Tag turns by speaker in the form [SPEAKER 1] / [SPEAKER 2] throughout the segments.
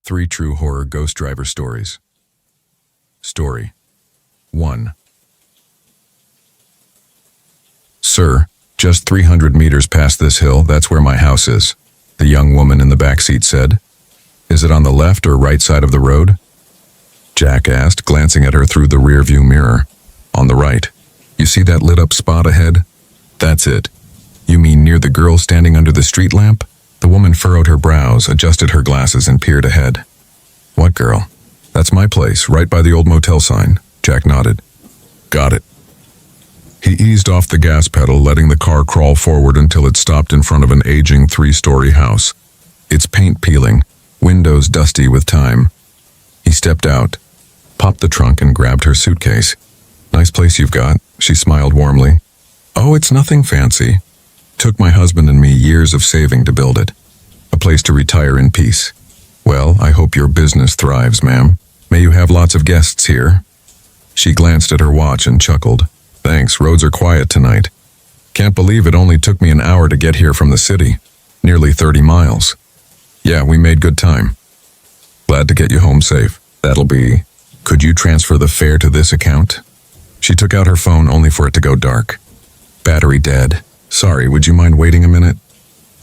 [SPEAKER 1] 3 True Horror Ghost Driver Stories. Story 1. Sir, just 300 meters past this hill, that's where my house is, the young woman in the back seat said. Is it on the left or right side of the road? Jack asked, glancing at her through the rearview mirror. On the right. You see that lit-up spot ahead? That's it. You mean near the girl standing under the street lamp? The woman furrowed her brows, adjusted her glasses, and peered ahead. What girl? That's my place, right by the old motel sign. Jack nodded. Got it. He eased off the gas pedal, letting the car crawl forward until it stopped in front of an aging 3-story house. Its paint peeling, windows dusty with time. He stepped out, popped the trunk, and grabbed her suitcase. Nice place you've got, she smiled warmly. Oh, it's nothing fancy. Took my husband and me years of saving to build it. A place to retire in peace. Well, I hope your business thrives, ma'am. May you have lots of guests here. She glanced at her watch and chuckled. Thanks, roads are quiet tonight. Can't believe it only took me an hour to get here from the city. Nearly 30 miles. Yeah, we made good time. Glad to get you home safe. That'll be... Could you transfer the fare to this account? She took out her phone only for it to go dark. Battery dead. Sorry, would you mind waiting a minute?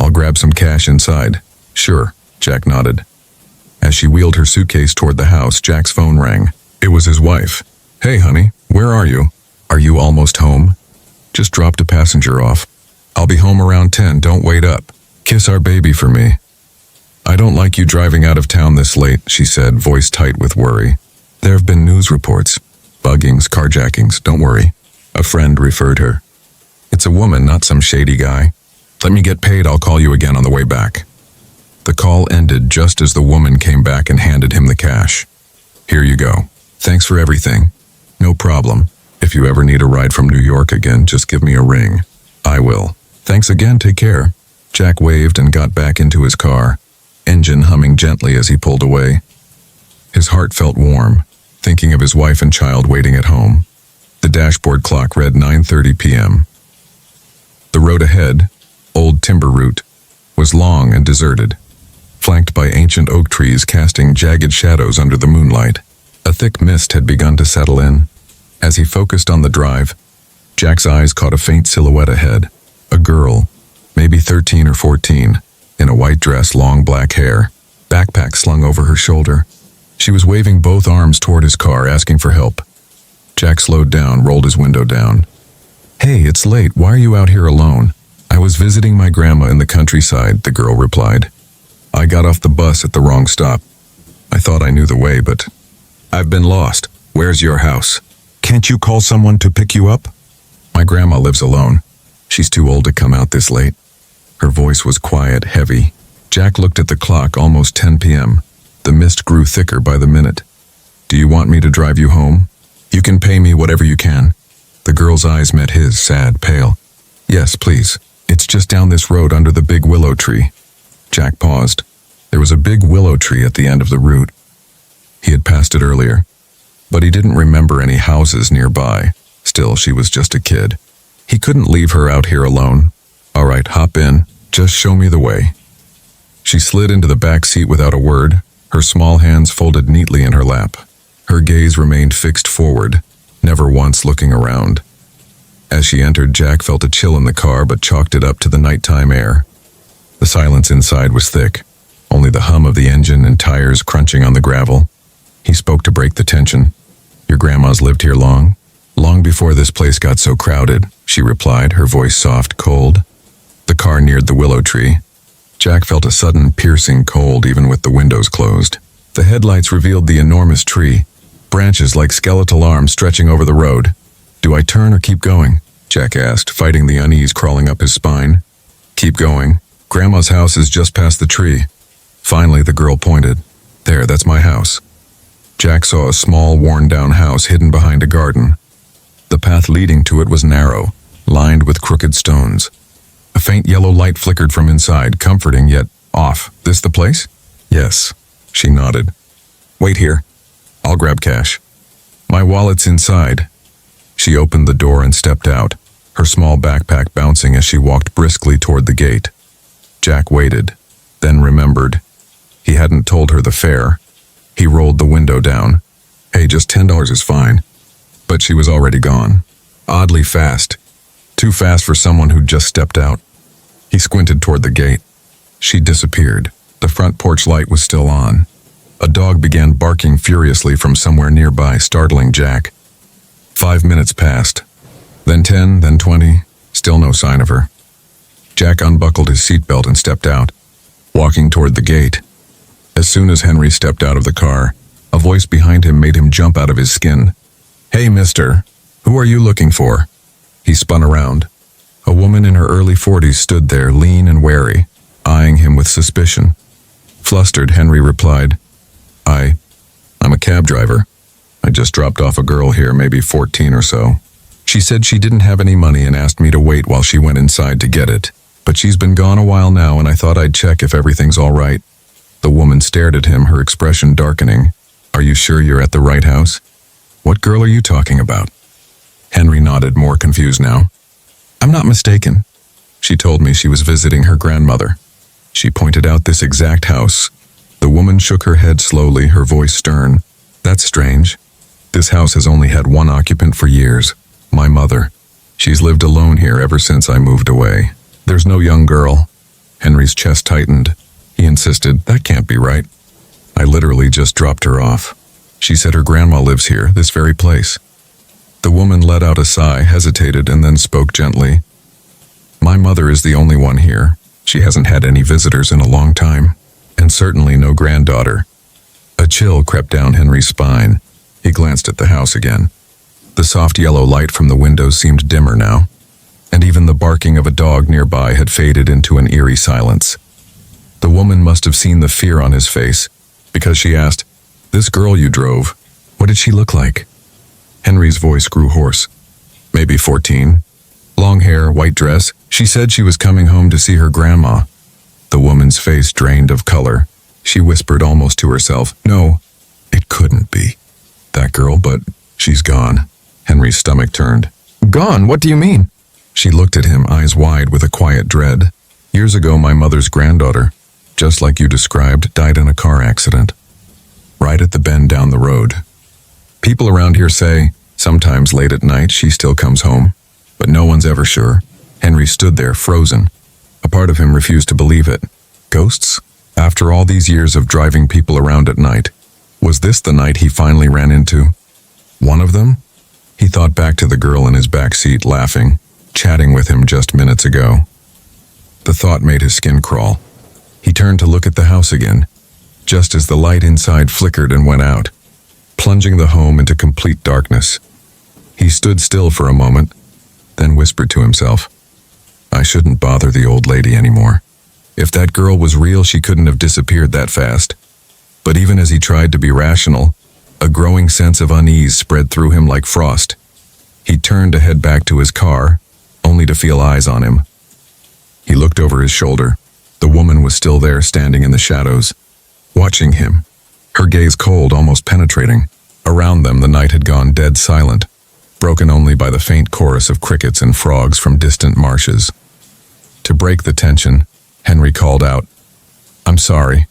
[SPEAKER 1] I'll grab some cash inside. Sure, Jack nodded. As she wheeled her suitcase toward the house, Jack's phone rang. It was his wife. Hey, honey, where are you? Are you almost home? Just dropped a passenger off. I'll be home around 10, don't wait up. Kiss our baby for me. I don't like you driving out of town this late, she said, voice tight with worry. There have been news reports. Buggings, carjackings, don't worry. A friend referred her. It's a woman, not some shady guy. Let me get paid, I'll call you again on the way back. The call ended just as the woman came back and handed him the cash. Here you go. Thanks for everything. No problem. If you ever need a ride from New York again, just give me a ring. I will. Thanks again, take care. Jack waved and got back into his car, engine humming gently as he pulled away. His heart felt warm, thinking of his wife and child waiting at home. The dashboard clock read 9:30 p.m. The road ahead, Old Timber Route, was long and deserted, flanked by ancient oak trees casting jagged shadows under the moonlight. A thick mist had begun to settle in. As he focused on the drive, Jack's eyes caught a faint silhouette ahead. A girl, maybe 13 or 14, in a white dress, long black hair, backpack slung over her shoulder. She was waving both arms toward his car, asking for help. Jack slowed down, rolled his window down. Hey, it's late. Why are you out here alone? I was visiting my grandma in the countryside, the girl replied. I got off the bus at the wrong stop. I thought I knew the way, but I've been lost. Where's your house? Can't you call someone to pick you up? My grandma lives alone. She's too old to come out this late. Her voice was quiet, heavy. Jack looked at the clock, almost 10 p.m. The mist grew thicker by the minute. Do you want me to drive you home? You can pay me whatever you can. The girl's eyes met his, sad, pale. Yes, please. It's just down this road under the big willow tree. Jack paused. There was a big willow tree at the end of the route. He had passed it earlier, but he didn't remember any houses nearby. Still, she was just a kid. He couldn't leave her out here alone. All right, hop in. Just show me the way. She slid into the back seat without a word, her small hands folded neatly in her lap. Her gaze remained fixed forward, never once looking around. As she entered, Jack felt a chill in the car but chalked it up to the nighttime air. The silence inside was thick, only the hum of the engine and tires crunching on the gravel. He spoke to break the tension. Your grandma's lived here long? Long before this place got so crowded, she replied, her voice soft, cold. The car neared the willow tree. Jack felt a sudden piercing cold even with the windows closed. The headlights revealed the enormous tree, branches like skeletal arms stretching over the road. Do I turn or keep going? Jack asked, fighting the unease crawling up his spine. Keep going. Grandma's house is just past the tree. Finally, the girl pointed. There, that's my house. Jack saw a small, worn-down house hidden behind a garden. The path leading to it was narrow, lined with crooked stones. A faint yellow light flickered from inside, comforting yet off. This the place? Yes, she nodded. Wait here. I'll grab cash. My wallet's inside. She opened the door and stepped out, her small backpack bouncing as she walked briskly toward the gate. Jack waited, then remembered. He hadn't told her the fare. He rolled the window down. Hey, just $10 is fine. But she was already gone. Oddly fast. Too fast for someone who'd just stepped out. He squinted toward the gate. She disappeared. The front porch light was still on. A dog began barking furiously from somewhere nearby, startling Jack. 5 minutes passed. Then 10, then 20. Still no sign of her. Jack unbuckled his seatbelt and stepped out, walking toward the gate. As soon as Henry stepped out of the car, a voice behind him made him jump out of his skin. Hey, mister, who are you looking for? He spun around. A woman in her early 40s stood there, lean and wary, eyeing him with suspicion. Flustered, Henry replied, I'm a cab driver. I just dropped off a girl here, maybe 14 or so. She said she didn't have any money and asked me to wait while she went inside to get it. But she's been gone a while now and I thought I'd check if everything's all right. The woman stared at him, her expression darkening. Are you sure you're at the right house? What girl are you talking about? Henry nodded, more confused now. I'm not mistaken. She told me she was visiting her grandmother. She pointed out this exact house. The woman shook her head slowly, her voice stern. That's strange. This house has only had one occupant for years. My mother. She's lived alone here ever since I moved away. There's no young girl. Henry's chest tightened. He insisted, that can't be right. I literally just dropped her off. She said her grandma lives here, this very place. The woman let out a sigh, hesitated, and then spoke gently. My mother is the only one here. She hasn't had any visitors in a long time, and certainly no granddaughter. A chill crept down Henry's spine. He glanced at the house again. The soft yellow light from the windows seemed dimmer now, and even the barking of a dog nearby had faded into an eerie silence. The woman must have seen the fear on his face, because she asked, This girl you drove, what did she look like? Henry's voice grew hoarse. Maybe 14. Long hair, white dress. She said she was coming home to see her grandma. The woman's face drained of color. She whispered almost to herself, No, it couldn't be that girl, but she's gone. Henry's stomach turned. Gone? What do you mean? She looked at him, eyes wide with a quiet dread. Years ago, my mother's granddaughter, just like you described, died in a car accident. Right at the bend down the road. People around here say, sometimes late at night, she still comes home. But no one's ever sure. Henry stood there, frozen. A part of him refused to believe it. Ghosts? After all these years of driving people around at night, was this the night he finally ran into one of them? He thought back to the girl in his back seat, laughing, chatting with him just minutes ago. The thought made his skin crawl. He turned to look at the house again, just as the light inside flickered and went out, plunging the home into complete darkness. He stood still for a moment, then whispered to himself, I shouldn't bother the old lady anymore. If that girl was real, she couldn't have disappeared that fast. But even as he tried to be rational, a growing sense of unease spread through him like frost. He turned to head back to his car, only to feel eyes on him. He looked over his shoulder. The woman was still there, standing in the shadows, watching him, her gaze cold, almost penetrating. Around them, the night had gone dead silent, broken only by the faint chorus of crickets and frogs from distant marshes. To break the tension, Henry called out, I'm sorry.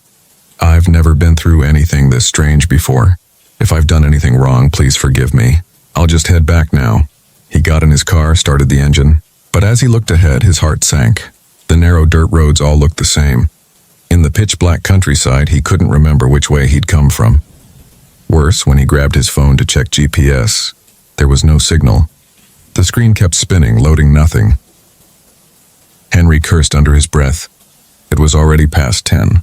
[SPEAKER 1] I've never been through anything this strange before. If I've done anything wrong, please forgive me. I'll just head back now. He got in his car, started the engine, but as he looked ahead, his heart sank. The narrow dirt roads all looked the same. In the pitch-black countryside, he couldn't remember which way he'd come from. Worse, when he grabbed his phone to check GPS, there was no signal. The screen kept spinning, loading nothing. Henry cursed under his breath. It was already past 10.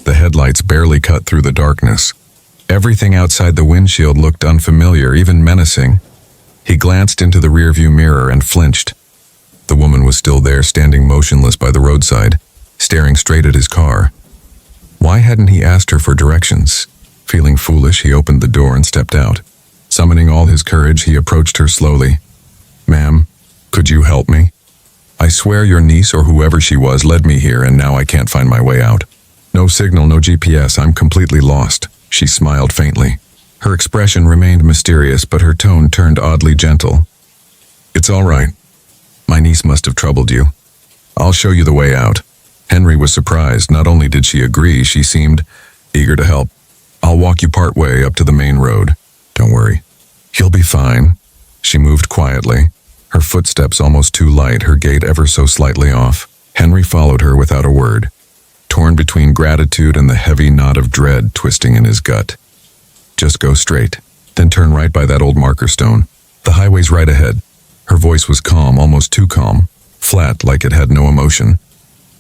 [SPEAKER 1] The headlights barely cut through the darkness. Everything outside the windshield looked unfamiliar, even menacing. He glanced into the rearview mirror and flinched. The woman was still there, standing motionless by the roadside, staring straight at his car. Why hadn't he asked her for directions? Feeling foolish, he opened the door and stepped out. Summoning all his courage, he approached her slowly. Ma'am, could you help me? I swear your niece or whoever she was led me here and now I can't find my way out. No signal, no GPS, I'm completely lost. She smiled faintly. Her expression remained mysterious, but her tone turned oddly gentle. It's all right. My niece must have troubled you. I'll show you the way out. Henry was surprised. Not only did she agree, she seemed eager to help. I'll walk you part way up to the main road. Don't worry. You'll be fine. She moved quietly, her footsteps almost too light, her gait ever so slightly off. Henry followed her without a word, torn between gratitude and the heavy knot of dread twisting in his gut. Just go straight, then turn right by that old marker stone. The highway's right ahead. Her voice was calm, almost too calm, flat like it had no emotion.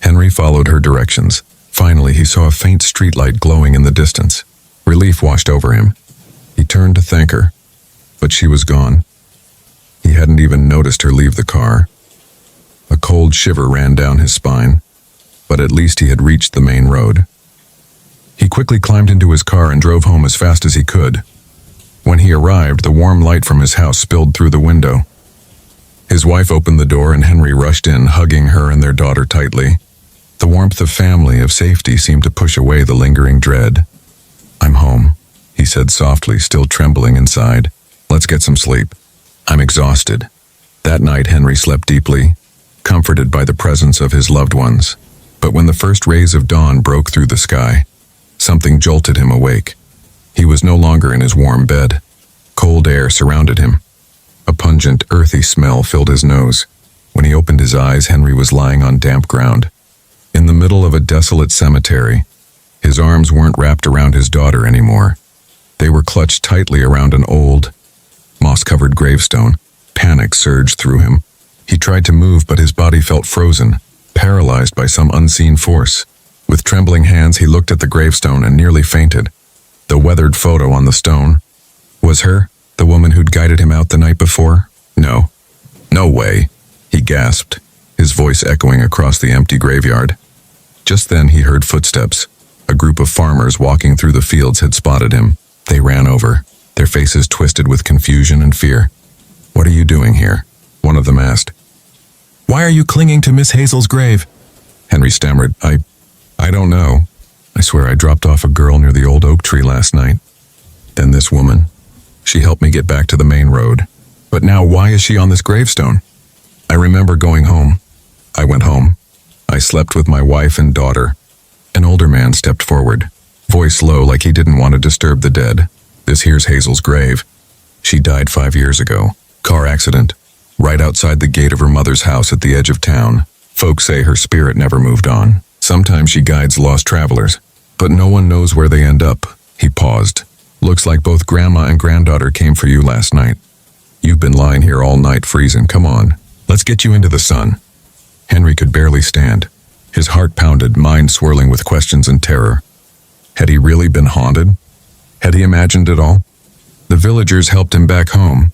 [SPEAKER 1] Henry followed her directions. Finally, he saw a faint streetlight glowing in the distance. Relief washed over him. He turned to thank her, but she was gone. He hadn't even noticed her leave the car. A cold shiver ran down his spine, but at least he had reached the main road. He quickly climbed into his car and drove home as fast as he could. When he arrived, the warm light from his house spilled through the window. His wife opened the door and Henry rushed in, hugging her and their daughter tightly. The warmth of family, of safety, seemed to push away the lingering dread. "I'm home," he said softly, still trembling inside. "Let's get some sleep. I'm exhausted." That night, Henry slept deeply, comforted by the presence of his loved ones. But when the first rays of dawn broke through the sky, something jolted him awake. He was no longer in his warm bed. Cold air surrounded him. A pungent, earthy smell filled his nose. When he opened his eyes, Henry was lying on damp ground, in the middle of a desolate cemetery. His arms weren't wrapped around his daughter anymore. They were clutched tightly around an old, moss-covered gravestone. Panic surged through him. He tried to move, but his body felt frozen, paralyzed by some unseen force. With trembling hands, he looked at the gravestone and nearly fainted. The weathered photo on the stone was her, the woman who'd guided him out the night before. No. No way, he gasped, his voice echoing across the empty graveyard. Just then he heard footsteps. A group of farmers walking through the fields had spotted him. They ran over, their faces twisted with confusion and fear. "What are you doing here?" one of them asked. "Why are you clinging to Miss Hazel's grave?" Henry stammered. I don't know. I swear I dropped off a girl near the old oak tree last night. Then this woman. She helped me get back to the main road. But now why is she on this gravestone? I remember going home. I went home. I slept with my wife and daughter. An older man stepped forward, voice low like he didn't want to disturb the dead. "This here's Hazel's grave. She died 5 years ago. Car accident. Right outside the gate of her mother's house at the edge of town. Folks say her spirit never moved on. Sometimes she guides lost travelers, but no one knows where they end up." He paused. "Looks like both grandma and granddaughter came for you last night. You've been lying here all night freezing. Come on, let's get you into the sun." Henry could barely stand. His heart pounded, mind swirling with questions and terror. Had he really been haunted? Had he imagined it all? The villagers helped him back home.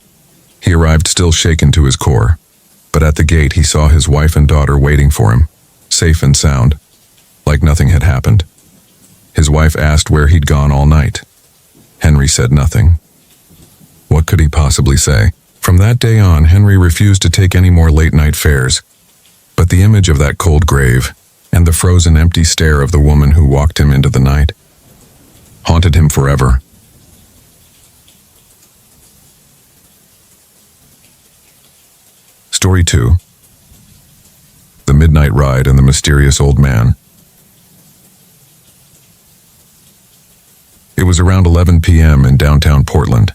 [SPEAKER 1] He arrived still shaken to his core. But at the gate he saw his wife and daughter waiting for him, safe and sound, like nothing had happened. His wife asked where he'd gone all night. Henry said nothing. What could he possibly say? From that day on, Henry refused to take any more late-night fares. But the image of that cold grave, and the frozen empty stare of the woman who walked him into the night, haunted him forever. Story 2. The Midnight Ride and the Mysterious Old Man. It was around 11 p.m. in downtown Portland.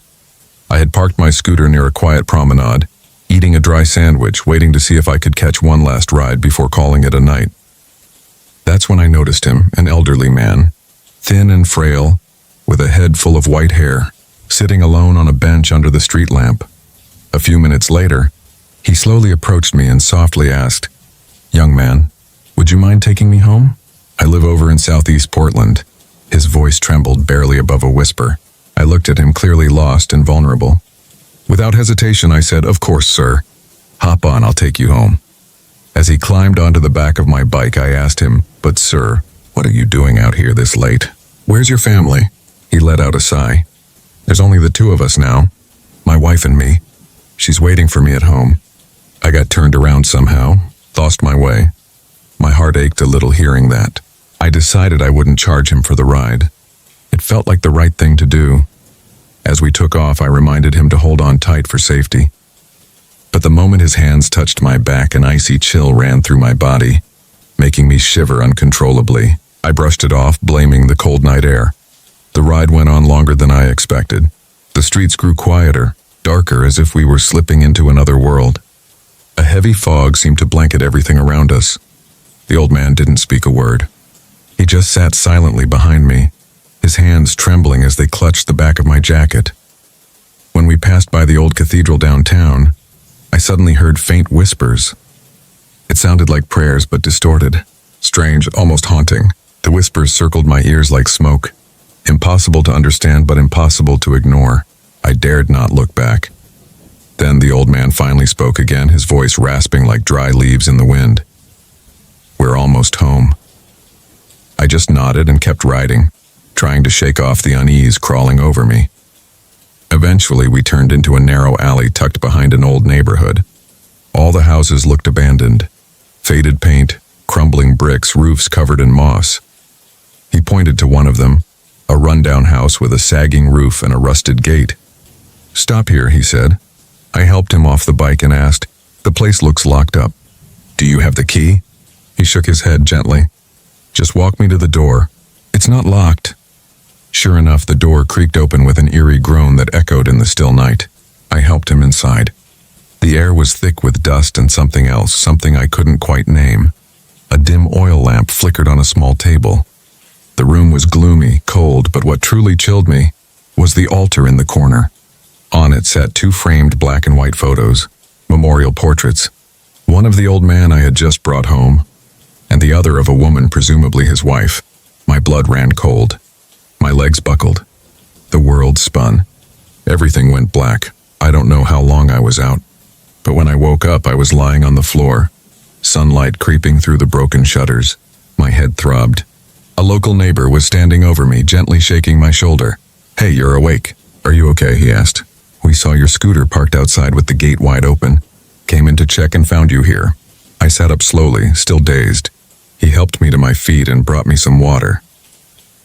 [SPEAKER 1] I had parked my scooter near a quiet promenade, eating a dry sandwich, waiting to see if I could catch one last ride before calling it a night. That's when I noticed him, an elderly man, thin and frail, with a head full of white hair, sitting alone on a bench under the street lamp. A few minutes later, he slowly approached me and softly asked, "Young man, would you mind taking me home? I live over in southeast Portland." His voice trembled barely above a whisper. I looked at him, clearly lost and vulnerable. Without hesitation, I said, "Of course, sir. Hop on, I'll take you home." As he climbed onto the back of my bike, I asked him, "But sir, what are you doing out here this late? Where's your family?" He let out a sigh. "There's only the two of us now. My wife and me. She's waiting for me at home." I got turned around somehow, lost my way. My heart ached a little hearing that. I decided I wouldn't charge him for the ride. It felt like the right thing to do. As we took off, I reminded him to hold on tight for safety. But the moment his hands touched my back, an icy chill ran through my body, making me shiver uncontrollably. I brushed it off, blaming the cold night air. The ride went on longer than I expected. The streets grew quieter, darker, as if we were slipping into another world. A heavy fog seemed to blanket everything around us. The old man didn't speak a word. He just sat silently behind me, his hands trembling as they clutched the back of my jacket. When we passed by the old cathedral downtown, I suddenly heard faint whispers. It sounded like prayers, but distorted. Strange, almost haunting. The whispers circled my ears like smoke. Impossible to understand, but impossible to ignore. I dared not look back. Then the old man finally spoke again, his voice rasping like dry leaves in the wind. "We're almost home." I just nodded and kept riding, trying to shake off the unease crawling over me. Eventually, we turned into a narrow alley tucked behind an old neighborhood. All the houses looked abandoned. Faded paint, crumbling bricks, roofs covered in moss. He pointed to one of them, a rundown house with a sagging roof and a rusted gate. "Stop here," he said. I helped him off the bike and asked, "The place looks locked up. Do you have the key?" He shook his head gently. "Just walk me to the door. It's not locked." Sure enough, the door creaked open with an eerie groan that echoed in the still night. I helped him inside. The air was thick with dust and something else, something I couldn't quite name. A dim oil lamp flickered on a small table. The room was gloomy, cold, but what truly chilled me was the altar in the corner. On it sat 2 framed black and white photos, memorial portraits. One of the old man I had just brought home, and the other of a woman, presumably his wife. My blood ran cold. My legs buckled. The world spun. Everything went black. I don't know how long I was out, but when I woke up, I was lying on the floor, sunlight creeping through the broken shutters. My head throbbed. A local neighbor was standing over me, gently shaking my shoulder. "Hey, you're awake. Are you okay?" he asked. "We saw your scooter parked outside with the gate wide open. Came in to check and found you here." I sat up slowly, still dazed. He helped me to my feet and brought me some water.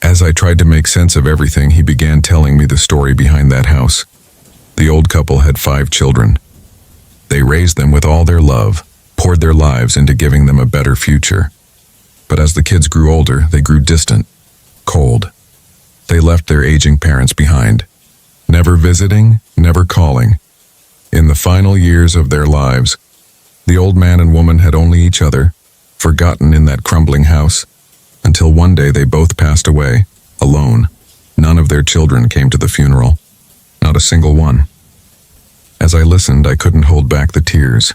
[SPEAKER 1] As I tried to make sense of everything, he began telling me the story behind that house. The old couple had 5 children. They raised them with all their love, poured their lives into giving them a better future. But as the kids grew older, they grew distant, cold. They left their aging parents behind, never visiting, never calling. In the final years of their lives, the old man and woman had only each other, forgotten in that crumbling house, until one day they both passed away, alone. None of their children came to the funeral, not a single one. As I listened, I couldn't hold back the tears.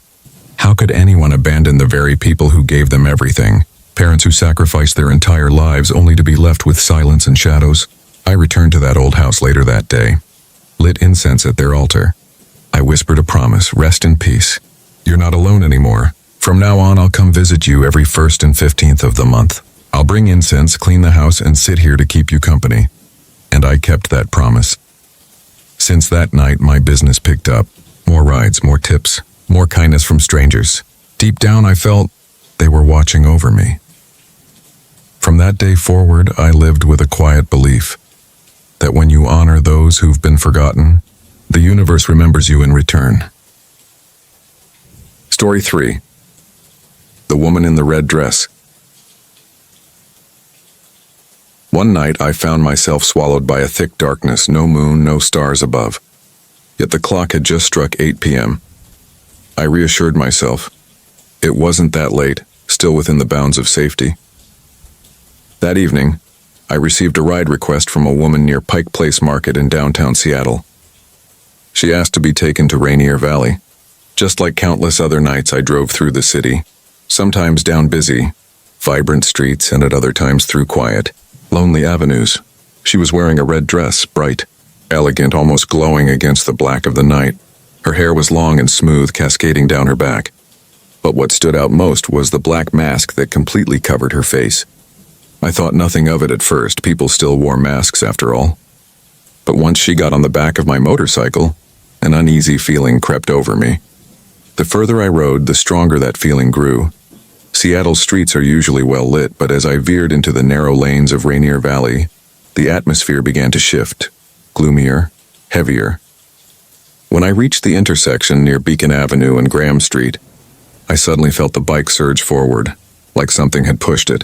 [SPEAKER 1] How could anyone abandon the very people who gave them everything? Parents who sacrificed their entire lives only to be left with silence and shadows? I returned to that old house later that day, lit incense at their altar. I whispered a promise, "Rest in peace. You're not alone anymore. From now on, I'll come visit you every 1st and 15th of the month. I'll bring incense, clean the house, and sit here to keep you company." And I kept that promise. Since that night, my business picked up. More rides, more tips, more kindness from strangers. Deep down, I felt they were watching over me. From that day forward, I lived with a quiet belief that when you honor those who've been forgotten, the universe remembers you in return. Story 3. The Woman in the Red Dress. One night I found myself swallowed by a thick darkness, no moon, no stars above. Yet the clock had just struck 8 p.m. I reassured myself. It wasn't that late, still within the bounds of safety. That evening, I received a ride request from a woman near Pike Place Market in downtown Seattle. She asked to be taken to Rainier Valley. Just like countless other nights, I drove through the city, sometimes down busy, vibrant streets, and at other times through quiet, lonely avenues. She was wearing a red dress, bright, elegant, almost glowing against the black of the night. Her hair was long and smooth, cascading down her back. But what stood out most was the black mask that completely covered her face. I thought nothing of it at first. People still wore masks after all. But once she got on the back of my motorcycle, an uneasy feeling crept over me. The further I rode, the stronger that feeling grew. Seattle's streets are usually well lit, but as I veered into the narrow lanes of Rainier Valley, the atmosphere began to shift, gloomier, heavier. When I reached the intersection near Beacon Avenue and Graham Street, I suddenly felt the bike surge forward, like something had pushed it.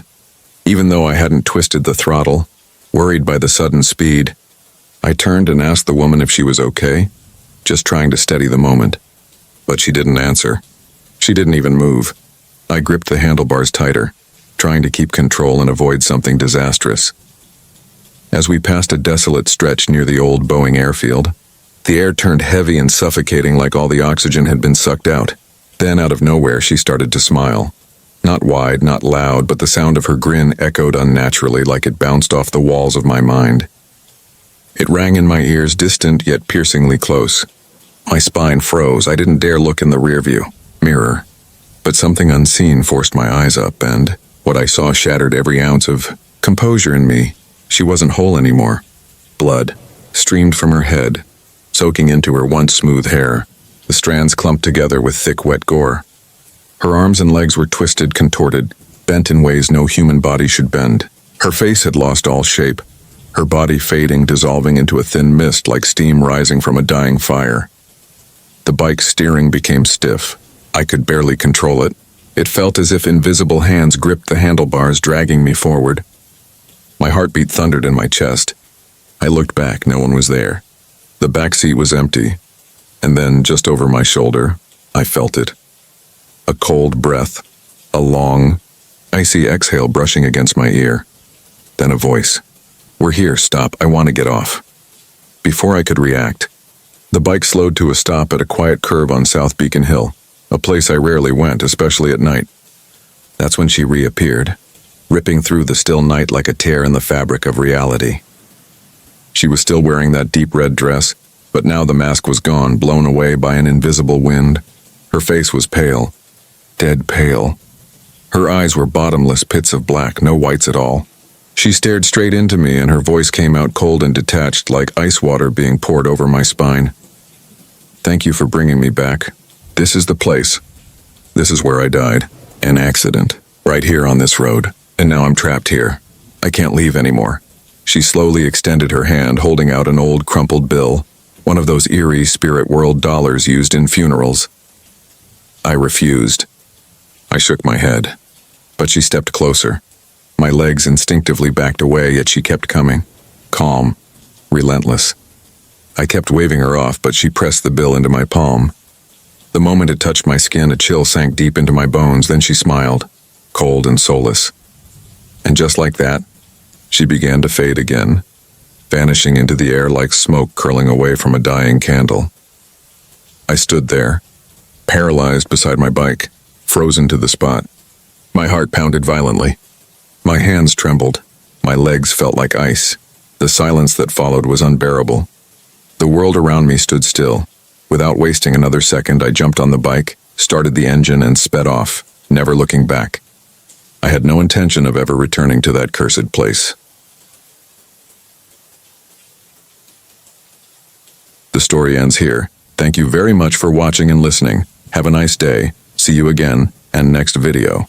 [SPEAKER 1] Even though I hadn't twisted the throttle, Worried by the sudden speed, I turned and asked the woman if she was okay, just trying to steady the moment. But she didn't answer. She didn't even move. I gripped the handlebars tighter, trying to keep control and avoid something disastrous. As we passed a desolate stretch near the old Boeing airfield, the air turned heavy and suffocating like all the oxygen had been sucked out. Then, out of nowhere, she started to smile. Not wide, not loud, but the sound of her grin echoed unnaturally like it bounced off the walls of my mind. It rang in my ears, distant yet piercingly close. My spine froze. I didn't dare look in the rearview mirror. But something unseen forced my eyes up, and what I saw shattered every ounce of composure in me. She wasn't whole anymore. Blood streamed from her head, soaking into her once smooth hair, the strands clumped together with thick, wet gore. Her arms and legs were twisted, contorted, bent in ways no human body should bend. Her face had lost all shape, her body fading, dissolving into a thin mist like steam rising from a dying fire. The bike's steering became stiff. I could barely control it. It felt as if invisible hands gripped the handlebars, dragging me forward. My heartbeat thundered in my chest. I looked back. No one was there. The back seat was empty. And then, just over my shoulder, I felt it. A cold breath. A long, icy exhale brushing against my ear. Then a voice. "We're here. Stop. I want to get off." Before I could react, the bike slowed to a stop at a quiet curve on South Beacon Hill, a place I rarely went, especially at night. That's when she reappeared, ripping through the still night like a tear in the fabric of reality. She was still wearing that deep red dress, but now the mask was gone, blown away by an invisible wind. Her face was pale, dead pale. Her eyes were bottomless pits of black, no whites at all. She stared straight into me, and her voice came out cold and detached, like ice water being poured over my spine. "Thank you for bringing me back. This is the place. This is where I died. An accident. Right here on this road. And now I'm trapped here. I can't leave anymore." She slowly extended her hand, holding out an old crumpled bill, one of those eerie spirit world dollars used in funerals. I refused. I shook my head. But she stepped closer. My legs instinctively backed away, yet she kept coming. Calm. Relentless. I kept waving her off, but she pressed the bill into my palm. The moment it touched my skin, a chill sank deep into my bones. Then she smiled, cold and soulless. And just like that, she began to fade again, vanishing into the air like smoke curling away from a dying candle. I stood there, paralyzed beside my bike, frozen to the spot. My heart pounded violently. My hands trembled. My legs felt like ice. The silence that followed was unbearable. The world around me stood still. Without wasting another second, I jumped on the bike, started the engine, and sped off, never looking back. I had no intention of ever returning to that cursed place. The story ends here. Thank you very much for watching and listening. Have a nice day. See you again, and next video.